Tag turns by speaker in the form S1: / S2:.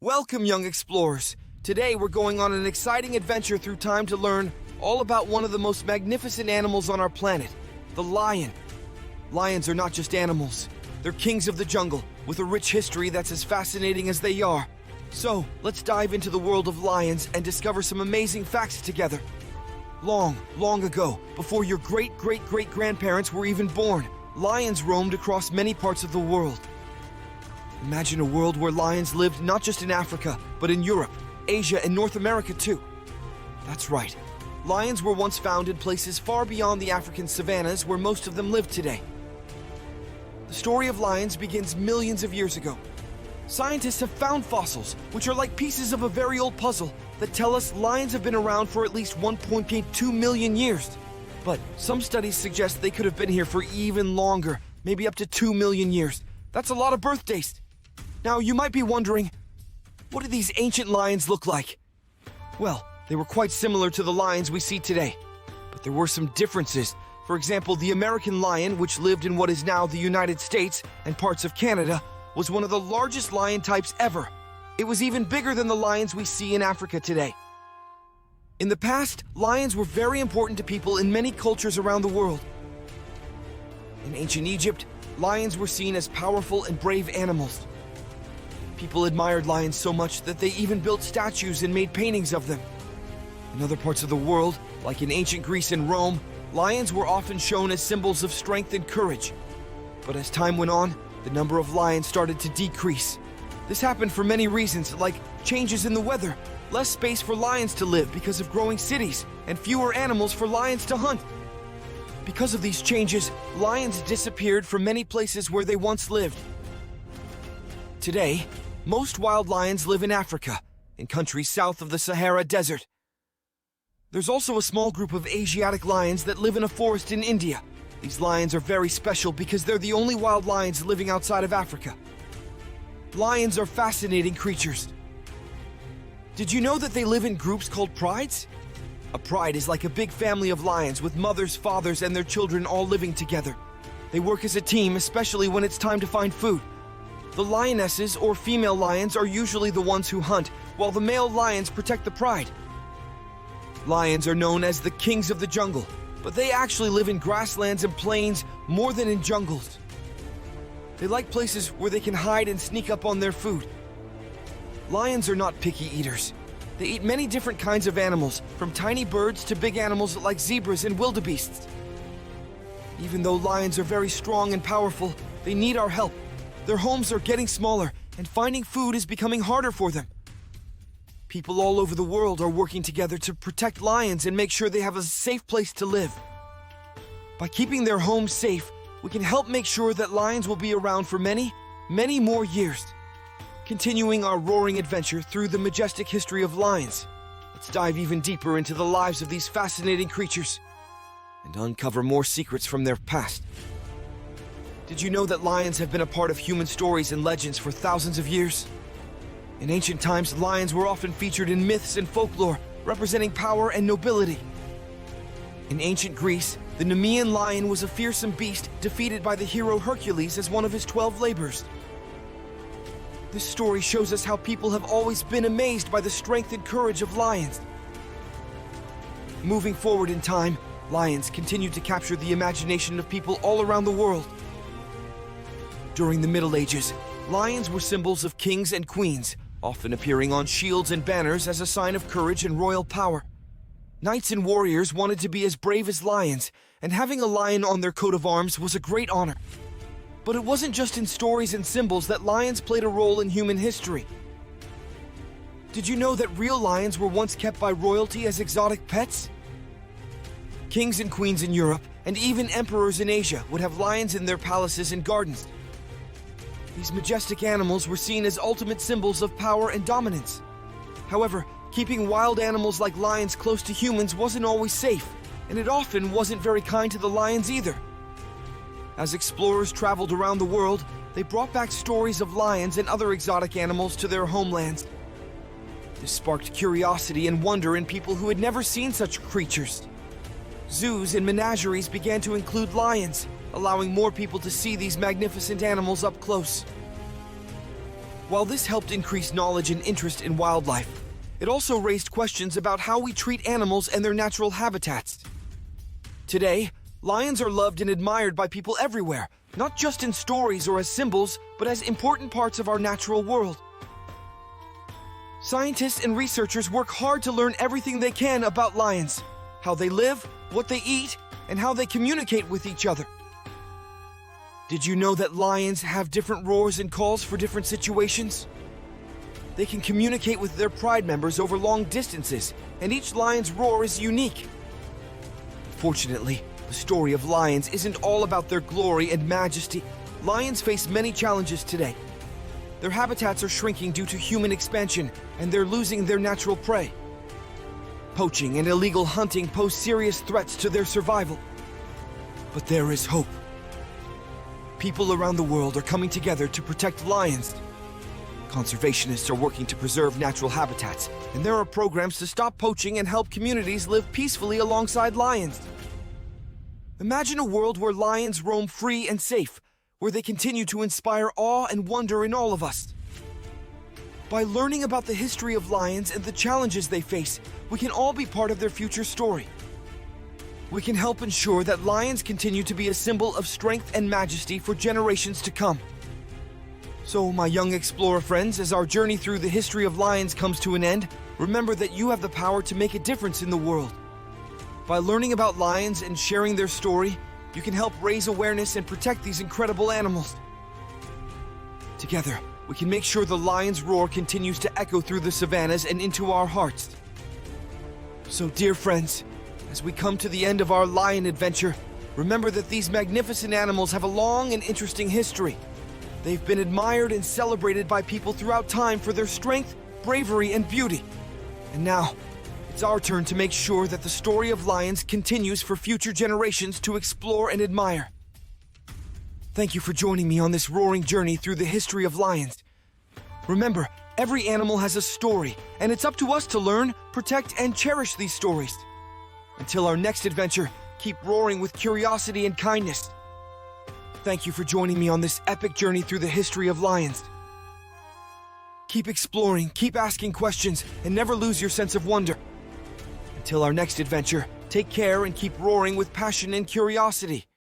S1: Welcome, young explorers. Today we're going on an exciting adventure through time to learn all about one of the most magnificent animals on our planet, the lion. Lions are not just animals. They're kings of the jungle, with a rich history that's as fascinating as they are. So, let's dive into the world of lions and discover some amazing facts together. Long, long ago, before your great-great-great-grandparents were even born, lions roamed across many parts of the world. Imagine a world where lions lived not just in Africa, but in Europe, Asia, and North America too. That's right. Lions were once found in places far beyond the African savannas where most of them live today. The story of lions begins millions of years ago. Scientists have found fossils, which are like pieces of a very old puzzle, that tell us lions have been around for at least 1.2 million years. But some studies suggest they could have been here for even longer, maybe up to 2 million years. That's a lot of birthdays. Now, you might be wondering, what do these ancient lions look like? Well, they were quite similar to the lions we see today, but there were some differences. For example, the American lion, which lived in what is now the United States and parts of Canada, was one of the largest lion types ever. It was even bigger than the lions we see in Africa today. In the past, lions were very important to people in many cultures around the world. In ancient Egypt, lions were seen as powerful and brave animals. People admired lions so much that they even built statues and made paintings of them. In other parts of the world, like in ancient Greece and Rome, lions were often shown as symbols of strength and courage. But as time went on, the number of lions started to decrease. This happened for many reasons, like changes in the weather, less space for lions to live because of growing cities, and fewer animals for lions to hunt. Because of these changes, lions disappeared from many places where they once lived. Today, most wild lions live in Africa, in countries south of the Sahara Desert. There's also a small group of Asiatic lions that live in a forest in India. These lions are very special because they're the only wild lions living outside of Africa. Lions are fascinating creatures. Did you know that they live in groups called prides? A pride is like a big family of lions with mothers, fathers, and their children all living together. They work as a team, especially when it's time to find food. The lionesses, or female lions, are usually the ones who hunt, while the male lions protect the pride. Lions are known as the kings of the jungle, but they actually live in grasslands and plains more than in jungles. They like places where they can hide and sneak up on their food. Lions are not picky eaters. They eat many different kinds of animals, from tiny birds to big animals like zebras and wildebeests. Even though lions are very strong and powerful, they need our help. Their homes are getting smaller, and finding food is becoming harder for them. People all over the world are working together to protect lions and make sure they have a safe place to live. By keeping their homes safe, we can help make sure that lions will be around for many, many more years. Continuing our roaring adventure through the majestic history of lions, let's dive even deeper into the lives of these fascinating creatures and uncover more secrets from their past. Did you know that lions have been a part of human stories and legends for thousands of years? In ancient times, lions were often featured in myths and folklore, representing power and nobility. In ancient Greece, the Nemean lion was a fearsome beast defeated by the hero Hercules as one of his 12 labors. This story shows us how people have always been amazed by the strength and courage of lions. Moving forward in time, lions continue to capture the imagination of people all around the world. During the Middle Ages, lions were symbols of kings and queens, often appearing on shields and banners as a sign of courage and royal power. Knights and warriors wanted to be as brave as lions, and having a lion on their coat of arms was a great honor. But it wasn't just in stories and symbols that lions played a role in human history. Did you know that real lions were once kept by royalty as exotic pets? Kings and queens in Europe, and even emperors in Asia, would have lions in their palaces and gardens. These majestic animals were seen as ultimate symbols of power and dominance. However, keeping wild animals like lions close to humans wasn't always safe, and it often wasn't very kind to the lions either. As explorers traveled around the world, they brought back stories of lions and other exotic animals to their homelands. This sparked curiosity and wonder in people who had never seen such creatures. Zoos and menageries began to include lions, allowing more people to see these magnificent animals up close. While this helped increase knowledge and interest in wildlife, it also raised questions about how we treat animals and their natural habitats. Today, lions are loved and admired by people everywhere, not just in stories or as symbols, but as important parts of our natural world. Scientists and researchers work hard to learn everything they can about lions, how they live, what they eat, and how they communicate with each other. Did you know that lions have different roars and calls for different situations? They can communicate with their pride members over long distances, and each lion's roar is unique. Fortunately, the story of lions isn't all about their glory and majesty. Lions face many challenges today. Their habitats are shrinking due to human expansion, and they're losing their natural prey. Poaching and illegal hunting pose serious threats to their survival. But there is hope. People around the world are coming together to protect lions. Conservationists are working to preserve natural habitats, and there are programs to stop poaching and help communities live peacefully alongside lions. Imagine a world where lions roam free and safe, where they continue to inspire awe and wonder in all of us. By learning about the history of lions and the challenges they face, we can all be part of their future story. We can help ensure that lions continue to be a symbol of strength and majesty for generations to come. So, my young explorer friends, as our journey through the history of lions comes to an end, remember that you have the power to make a difference in the world. By learning about lions and sharing their story, you can help raise awareness and protect these incredible animals. Together, we can make sure the lion's roar continues to echo through the savannas and into our hearts. So, dear friends, as we come to the end of our lion adventure, remember that these magnificent animals have a long and interesting history. They've been admired and celebrated by people throughout time for their strength, bravery, and beauty. And now, it's our turn to make sure that the story of lions continues for future generations to explore and admire. Thank you for joining me on this roaring journey through the history of lions. Remember, every animal has a story, and it's up to us to learn, protect, and cherish these stories. Until our next adventure, keep roaring with curiosity and kindness. Thank you for joining me on this epic journey through the history of lions. Keep exploring, keep asking questions, and never lose your sense of wonder. Until our next adventure, take care and keep roaring with passion and curiosity.